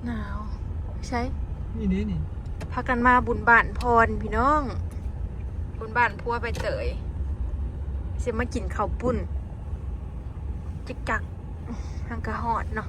หนาวใช่ นี่นี่ พากันมาบุญบ้านพรพี่น้องบุญบ้านพัวไปเตยเสียมากินข้าวปุ้นจิกจักทางกระหอดเนาะ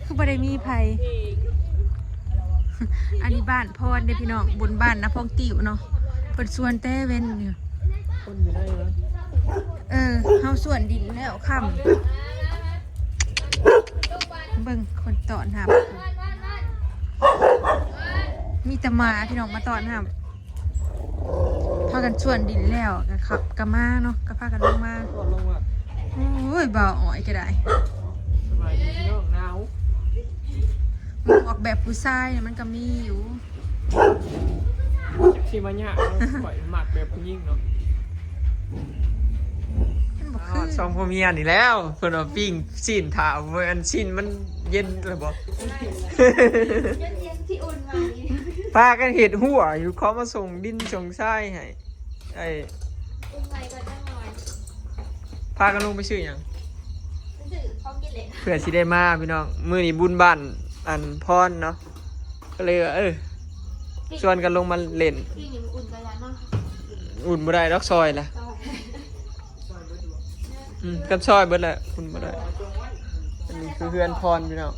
คือบ่ได้มีไผอันนี้บ้านพรเด้อพี่น้องบุญบ้านนะพองติวเนาะเปิดสวนแต่เว้นอยู่ คนอยู่ได้นะ เฮาสวนดินแล้วค่ำเบิ่งคนตอนหับมีแต่หมาพี่น้องมาตอนหับพากันสวนดินแล้วก็ขับกันมาเนาะก็พากันลงมา ก่อนลงมา โอ้ยเบาอ่อยก็ได้ สบายดีพี่น้องหนาว มันออกแบบผู้ชายเนี่ยมันก็มีอยู่ ที่มันยากปล่อยหมักแบบผู้หญิงเนาะ มันบ่คือ สองพ่อเมียนี่แล้วเพิ่นเอาปิ้งชิ้นถามว่าอันชิ้นมันเย็นหรือบ่ เย็นที่อุ่นมานี่ พากันเห็ดหัวอยู่เขามาส่งดินส่งทรายให้ไอ้ อุ่นใหม่ก็จะหน่อย พากันลงไปซื้อหยัง รู้สึกพร้อมกินเลย เพื่อสิได้มาพี่น้องมื้อนี้บุญบ้านอันพรเนาะก็เลยว่าชวนกันลงมาเล่น พี่นี่มันอุ่นกันแล้วเนาะ อุ่นบ่ได้ดอกซอยล่ะ กับซอยเบิดแหละอุ่นบ่ได้อันนี้คือเพื่อนพรพี่น้อง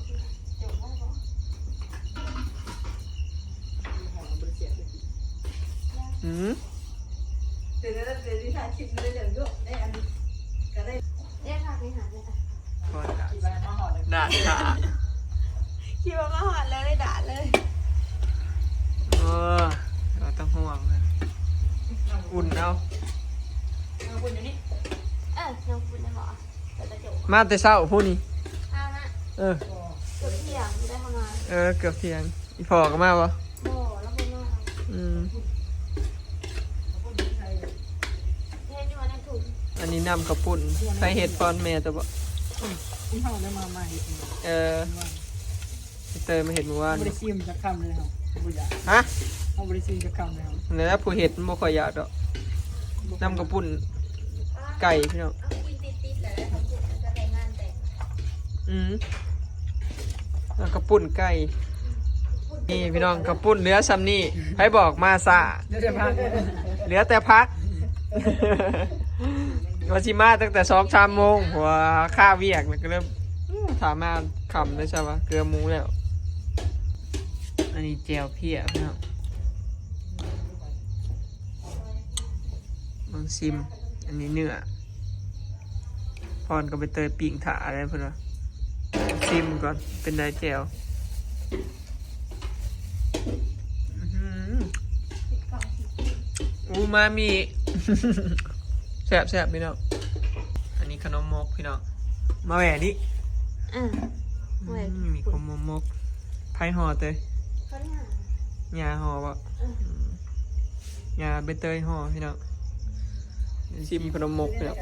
เรียกค่ะไปหาเลย ด่าด่า คิดว่ามาหอดแล้วได้ด่าเลย เราต้องห่วงนะอุ่นเอา น้องคุณได้บอกแต่จะจบ มาแต่เช้าผู้นี้ ข้าวนะ เออ เกือบเที่ยงไม่ได้ทำงาน เกือบเที่ยงอีพอก็มาปะ โม่แล้วเป็นว่าเฮ้ยนี่มันได้ถูก อันนี้นำข้าวปุ้นใส่เห็ดฟอนแม่ตัวบ่ ที่เขาได้มาใหม่ เตยมาเห็ดเมื่อวาน บริซีมจะคำเลยครับบุญยา ฮะ เขาบริซีมจะคำเลยครับ แล้วผู้เห็ดมันบ่ค่อยอยากดอกนำข้าวปุ้นไก่พี่น้อง เอากินติดๆเลยเขาถูกจะแต่งงานแต่ง แล้วข้าวปุ้นไก่นี่พี่น้องข้าวปุ้นเหลือซ้ำนี่ให้บอกมาซะ เดี๋ยวจะพา เหลือแต่พัก วาชิมาตั้งแต่2-3 โมงหัวค่าเวียกแล้วก็เริ่มถามมาคำได้ใช่ปะเกลือหมูแล้ว อันนี้แจวเพี้ยพี่น้องมังซิม อันนี้เนื้อพรก็ไปเตยปิ่งถาอะไรเพื่อนวะซิมก่อนเป็นได้แจวอูมามิ แซ่บพี่น้อง อันนี้ขนมมกพี่น้อง มาแหวนนี่มีขนมมกไผ่ห่อเตย เขาเนี่ย ยาห่อวะยาใบเตยห่อพี่น้องชิมขนมมกพี่น้อง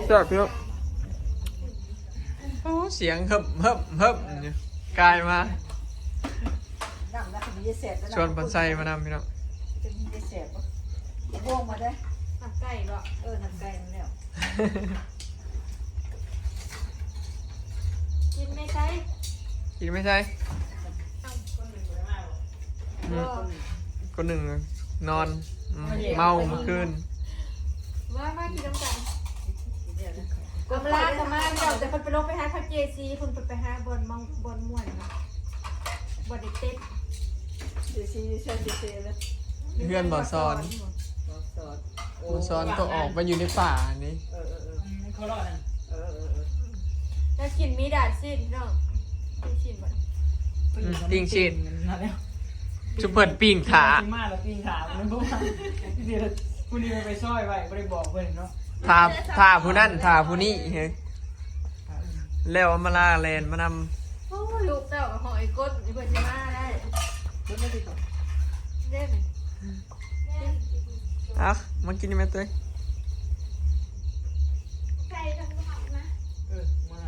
แซ่บพี่น้องโอ้เสียงเฮิบเนี่ยกลายมาชวนปันไซมานำพี่น้อง วงมาได้ หักไก่บ่ ทำไกลนั่นแล้ว กินไม่ใช่ กินไม่ใช่คนหนึ่งนอนเมาเมื่อคืน ว่ากินน้ำกัน กำลากมาเดี๋ยวแต่คนไปลงไปหาข้าวเจซีคนไปหาบอลม่วนนะบอลเด็กเต้น เดี๋ยวซีเชิญเซแล้ว เพื่อนบ่อซอนบ่อซอนก็ออกมาอยู่ในป่านี่ เขารอดนะ แล้วกินมีดาดสิ้นเนาะสิ้นบ่ ปิ้งชีส นั่นแล้ว ชุบเปิดปิ้งขา มาแล้วปิ้งขามันพวกมันเดี๋ยวคุณนี่ไปซอยไว้ไม่ได้บอกเพื่อนเนาะ ท่าผู้นั่นท่าผู้นี้เฮ้ยแล้วเอามาลาแลนมาน โอ้ลูกเต้ากับหอยกดเพื่อนจะมาได้ รถไม่ติดต่อ เด้ไหม ำอ่ะ มากินได้ไหมเต้ย ใส่ทั้งหมดนะ มา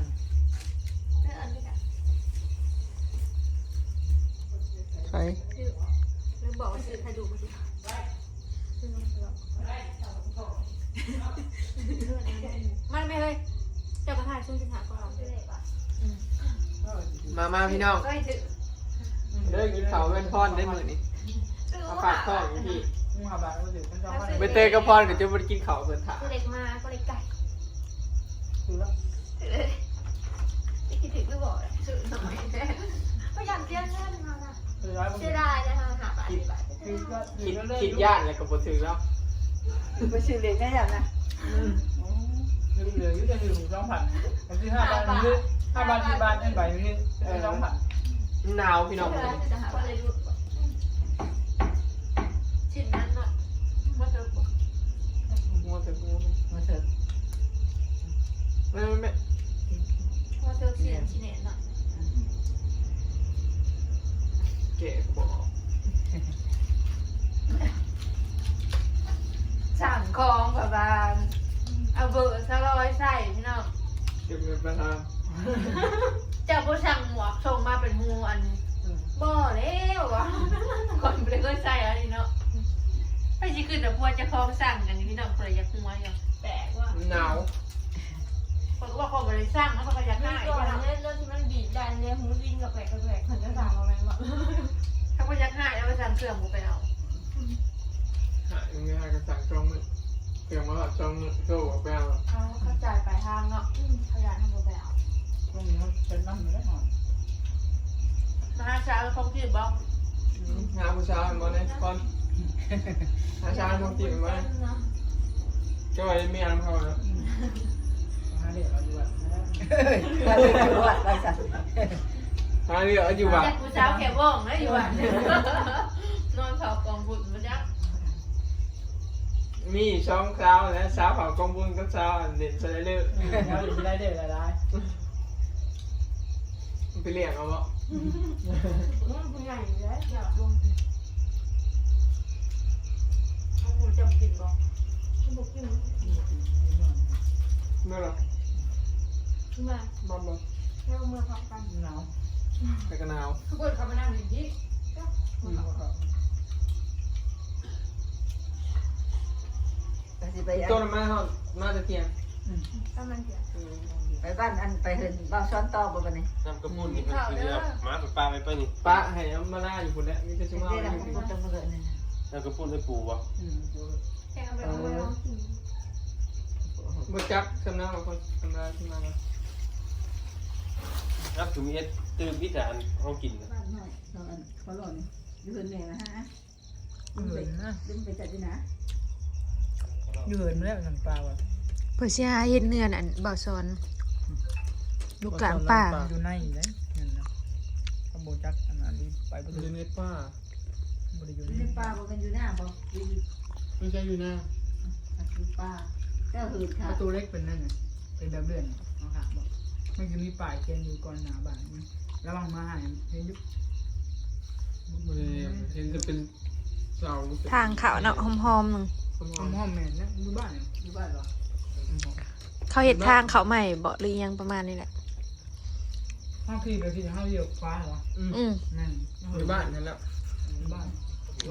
เอออันนี้กัน ใช่ ลืมบอกว่าซื้อใครดูมาสิมันไม่เลยเจ้ากระทายช่วงสินหาก่อน มาพี่น้อง ก็ถือ เด้อกินข้าวเป็นพรได้มื้อนี้เอาฝากท้องอยู่พี่ มึงหาบ้านก็ถือมันจะว่า ใบเตยกับพรก็จะบ่ได้กินข้าวเพิ่นถา เล็กมาก็เล็กไก่ ถือแล้ว ถือเลยไม่คิดถึงก็บอกถือหน่อยพยายามเตี้ยเงินมาละ ถือร้อย เสียดายนะคะหาบาท10 บาท ถือก็ถื คิ อ ด ก็เลิก คิดยากแล้วก็บ่ถึงแล้ว ไปชื่อเรียนได้ยังนะ ถือเหลืออยู่จะถือ2,000มันคือ5 บาทมันคือ5 บาท10 บาทเงินใบมันคือ2,000 หนาวพี่น้อง จะหาอะไรรู้ชิ้นนั้นเนาะมาเถอะ มัวแต่กู มาเถอะ ไม่ มาเถอะเสียนชิ้นเนาะ แกะบ่ สั่งของแบบว่าเอาเบอร์ซะร้อยใส่พี่น้อง เก็บเงินประธาน เจ้าผู้สั่งหมวกส่งมาเป็นหมูอันบ่แล้ววะก่อนไม่ได้เคยใส่อะไรเนาะไปสิขึ้นแต่พวกจะคล้องสั่งกันพี่น้องคนอยากหัวอยู่แปลกว่า หนาว คนก็ว่าคนไม่ได้สั่งแล้วก็อยาก นี่ ให้ ก่อนเล่นเรื่องที่มันบีบดันเนี่ยหูวินกับแปลกกับแปลกคนจะสั่งมาไหมวะ ถ้าคนอยากให้แล้วไปสั่งเครื่องกูไปเอา หายังไงก็สั่งจองมื้อเกี่ยวมาหลับจองมื้อโซ่บ่ไปเอา เอาเข้าใจไปทางเนาะขยันทำกูไปเอา ตรงนี้มันเป็นน้ำมันได้หน่อย นะเช้าเขาคิดบอก หาผู้ชายบ่ได้ก่อนหาชายต้องกินบ่ได้ก็ไว้เมียนำเขาแล้ว หาเด็กเอาดีกว่า มาเถอะวัดไปสัตว์ หาเรืออยู่บ่า แต่กูเช้าแค่บ้องนะอยู่อ่ะนอนเผากองบุญมาจ้ะ มีช่องคราวและสาวเผากองบุญกับสาวอันเด่นซะเลย แล้วจะได้เด็กอะไร ไปเลี้ยงเอาบ่ คุณใหญ่แล้วอยากลงเอาหมูจำติดบอกบอกกิน เมื่อหรอ ขึ้นมา บ่บ่ แล้วเมื่อพักกัน หนาว ไปกันหนาว ทุกคนเขามานั่งอยู่ที่ แต่สิไป ต้นไม้เฮามาจะเที่ยง ถ้ามันเสีย ไปบ้านอันไปเห็นบ้านซ้อนต่อบ่กันนี่ น้ำกระปุ้นนี่มันคือหมาปลาไปไปนี่ ป้าให้เอามาล่าอยู่พุ่นแหละมีแต่สิมา เดี๋ยว เอาอยู่ เราจะมาเลยนี่ น้ำกระปุ้นได้ปูวะ แค่เอาไปเอาไปลองกิน บ่จักสำนักของคนสำนักขึ้นมาแล้ว น้ำถึงมีเอ็ดตื่นพิจารณ์ห้องกิน บ้านน้อยตอนเขาหล่นอยู่เหินแม่นะฮะดึงไปจัดดีนะ อยู่เหินแล้วน้ำปลาว่ะ เพื่อเสียเห็นเนื้ออันบ่าวซอนลูกกลางป่า อยู่ในเลยนั่นนะขโมยจักอันนั้นไปบ อยู่ ริ ในป้า อยู่ ในป่าบ่กันอยู่หน้าบ่อยู่ ไม่ใช่อยู่หน้า ป่าเจ้าหืด ป ค่ะ ระตูเล็กเป็นนั่นน่ะเป็นแบบเลื่อนนะครับบอกมันจะมีป้ายเขียนอยู่ก่อนหน้าบ้านระวังมาหายเห็นยุบ บ่ได้เห็นจะเป็นเสา ทางเขาเนาะหอมๆหนึ่ง ห้องแม่นะอยู่บ้าน อยู่บ้านบ่ เขาเห็นทางเขาใหม่บ่หรือยังประมาณนี้แหละ ห้องพี่ไปที่ห้องเดียวฟ้าเหรอ อืม นั่น อยู่บ้านนั่นแหละ อยู่บ้าน ห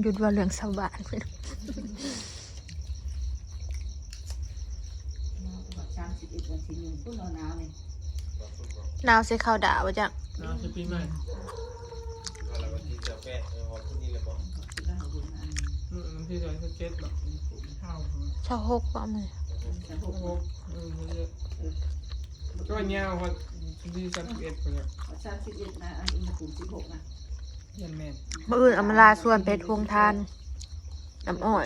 ยุดว่าเรื่องชาวบ้าน 31วันที่1พุ่นหนาวนี่ นาวเสียข้าวด่าว่าจัง น้าสิปีใหม่ อะไรวันที่จะแปะห้องที่นี่เลยบอก สิได้บุญอัน มันที่จะเจ็ดบ่ ข้าว ชาวหกป่ะมึง จะ โอ้โหก็เงี้ยว่าที่31พุ่นแหละ 31นะอันอุณหภูมิ16นะ ยันแม่ มื่ออื่นเอามาลาส่วนไปทวงทานน้ำอ้อย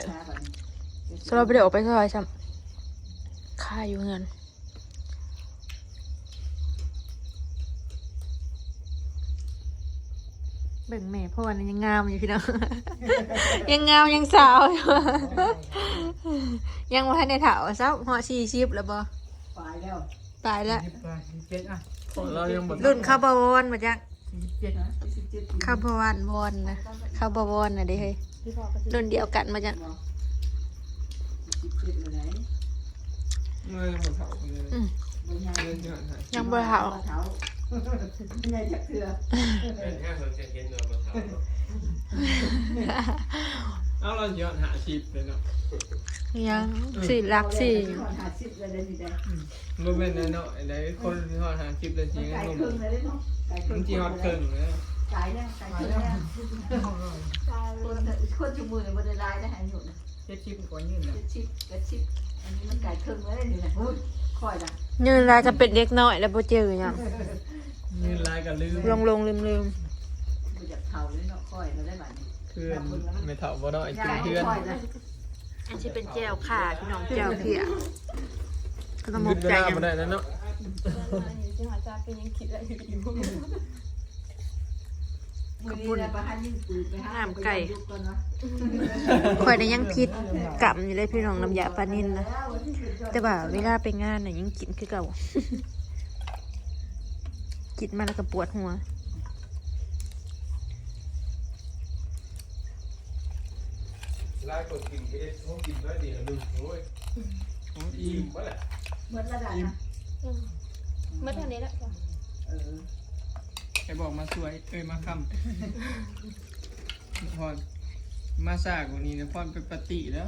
สเราไปเดี๋ยวออกไปซอยซ้ำค่าอยู่เงินเบิ่งแม่พ่อวันนั้นยังงามอยู่พี่น้อง ยังงามยังสาวอยู่ ยังว่าในเถาซับห่อ40แล้วบ่ ไปแล้ว ตายแล้ว เจ็ดอ่ะ เรายังบ่ รุ่นข้าวบอลมาจัง 27นะ27ปี ข้าวบวานวอนนะข้าวบวอนนะเด้เฮ้ย พี่พ่อก็สิ รุ่นเดียวกันมาจาก 17เลย เมื่อหมดเถาคนเลย บ่ใหญ่ เล่นที่หันหาย ยังบ่เฒ่า เฒ่าใหญ่จักเทื่อ เป็นแค่คนเห็นเรามาถาม เอาเราย้อนหาชีพเลยเนาะ ยังสี่หลักสี่ 50เลยนี่ได้ มันเป็นแน่เนาะไอ้ได้คนที่หาชีพเลยจริง ไก่ งง ครึ่งเลยเนาะไก่ครึ่ มัน ง จีฮอตเคิงเลย ไก่เนี่ยไก่ครึ่งเนี่ยคนชั่วโมงเนี่ยบ่ได้รายได้หาอยู่นะ เจ็ดชิปก่อนยืนนะ ชิปอันนี้มันไก่ครึ่งเลยนี่นะโอ้ยค่อยนะ ยืนลายจะเป็นเด็กน้อยแล้วบ่เจอหยัง ยืนลายกับลืม ลงลืม บ่อยากเฒ่าเลยเนาะค่อยเราได้บัดนี้ เพื่อนไม่เถาบ่เนาะไอ้ ยาย เพื่อน ค่อยนะ อันที่เป็นแจวข่าพี่น้องแจวเพียก็ต้องม ยึ ก ดเว ใจ ลา ยัง บ่ได้แล้วเนาะ สิหาจาเป็นยังคิดอะไรอยู่ มื้อนี้นะบ่ทันยิ่งปืนไปหายุกก่อนเนาะ ข่อยได้ยังพิษกำอยู่เลยพี่น้องน้ำยาปลานินนะแต่ว่าเวลาไปงานน่ะยังกินคือเก่า กินมาแล้วก็ปวดหัว ไล่กดกินก็ได้เขากินได้ดีนึงโอ้ยอิ่มวะแหละ เหมือนระดับนะ เมื่อเท่านี้แล้วจ้ะ เออ แกบอกมาสวยมาคำพรมาสากวันนี้นะพรเป็นปฏิแล้ว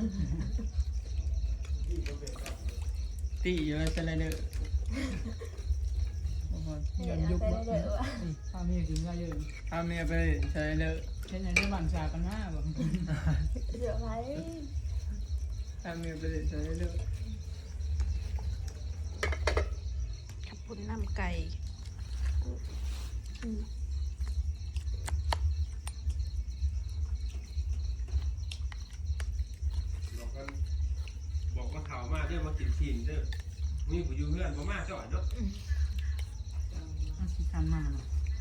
ตีอยู่เลยสไลเดอร์พร ย้อนยุคว่าถ้ามีถึงก็เยอะ พาเมียไปสไลเดอร์ เช่นในเรื่องบัญชากันหน้าแบบ เดี๋ยวไว้ พาเมียไปสไลเดอร์ ขับปุ่นน้ำไก่ บอกว่าข่าวมาเด้อมากินทีนเด้อมีผู้อยู่เพื่อนบ่มาจ่อยเนาะ ที่ทันมา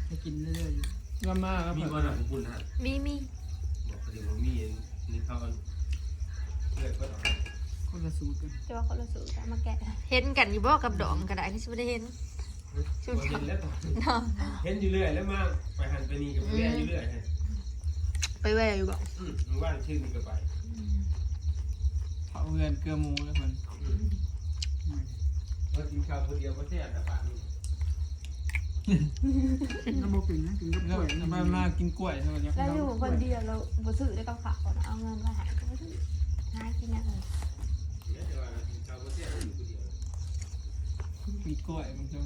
จะกินเรื่อย ก็มาแล้ว มี เพิ่ บ่ น น่ะคุณฮะ มี บอกเดี๋ยวมีนี่เขากันเลิกก็ต่อ ๆคนละสูตรกัน จะว่าคนละสูตรจะมาแกะ เห็นกันอยู่บ่กับดองก็ได้ที่สิบ่ได้เห็น เห็นแล้วต่อเห็นอยู่เรื่อยแล้วมาไปหันไปนี่กับเพื่อนอยู่เรื่อยฮะ ไปแวอยู่บ่ มึงว่างชื่อนี่ก็ไป เขาเพื่อนเกลือหมูแล้วเพิ่น ว่ากินข้าวคนเดียวก็แซ่บแต่ป่านนี้ ก็บอกถึงนะถึงก็ แล้ว ป่วย ทำไมมากินกล้วยเท่านี้ แล้วอยู่คนเดียวเราบ่ซื้อได้กับข้าวนะเอาเงินมาหาก็บ่ซื้อหากินอย่างอื่น เนี่ยแต่ว่ากินข้าวก็แซ่บอยู่คนเดียว กินกล้วยมันจะ